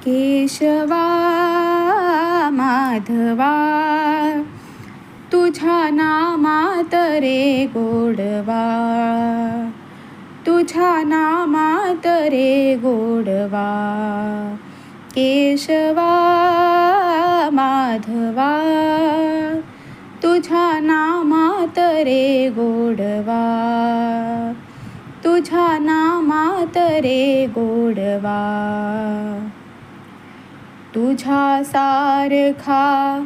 केशवा माधवा तुझ्या नामात रे गोडवा, तुझ्या नामात रे गोडवा. केशवा माधवा तुझ्या नामात रे गोडवा, तुझ्या नामात रे गोडवा. तुझ्या सारखा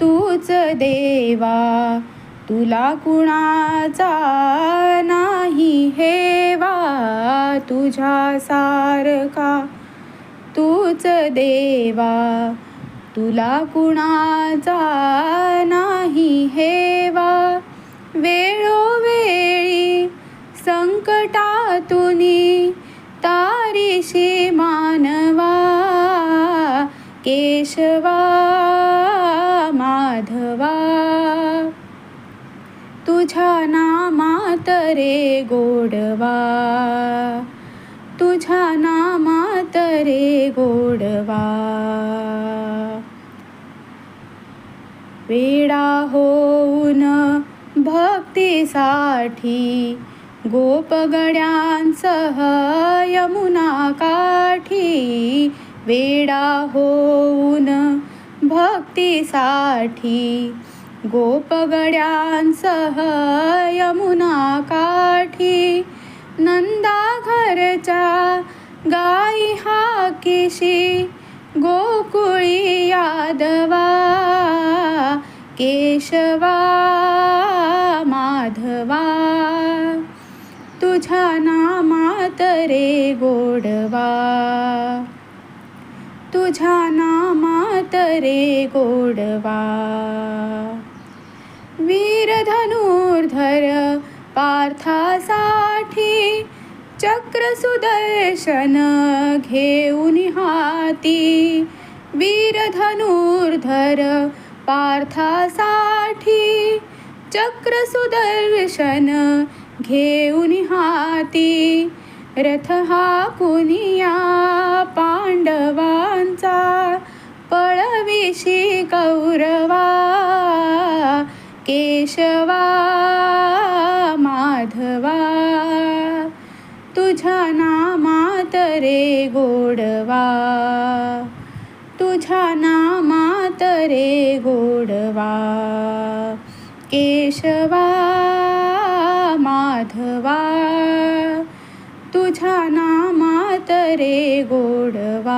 तूच देवा, तुला कुणाचा नाही हेवा. तुझ्या सारखा तूच देवा, तुला कुणाचा नाही हेवा. वेळोवेळी संकटातुनी तारीशी मानवा. केशवा माधवा तुझ्या नामात रे गोडवा, तुझ्या नामात रे गोडवा. वेडा होऊन भक्तीसाठी गोपगड्यांसह यमुना काठी. वेडा होऊन भक्तीसाठी गोपगड्यांसह यमुना काठी. नंदा घरच्या गाई हाकेशी गोकुळी यादवा. केशवा माधवा तुझ्या नामात रे गोडवा, तुझ्या नामात रे गोडवा. वीर धनुर्धर पार्थासाठी चक्र सुदर्शन घेऊन हाती. वीर धनुर्धर पार्थासाठी चक्र सुदर्शन घेऊन हाती. रथ हाकुनिया पांडवांचा पळविशी कौरवा. केशवा माधवा तुझ्या नामात रे गोडवा, तुझ्या नामात रे गोडवा. केशवा माधवा तुझ्या नामात रे गोडवा.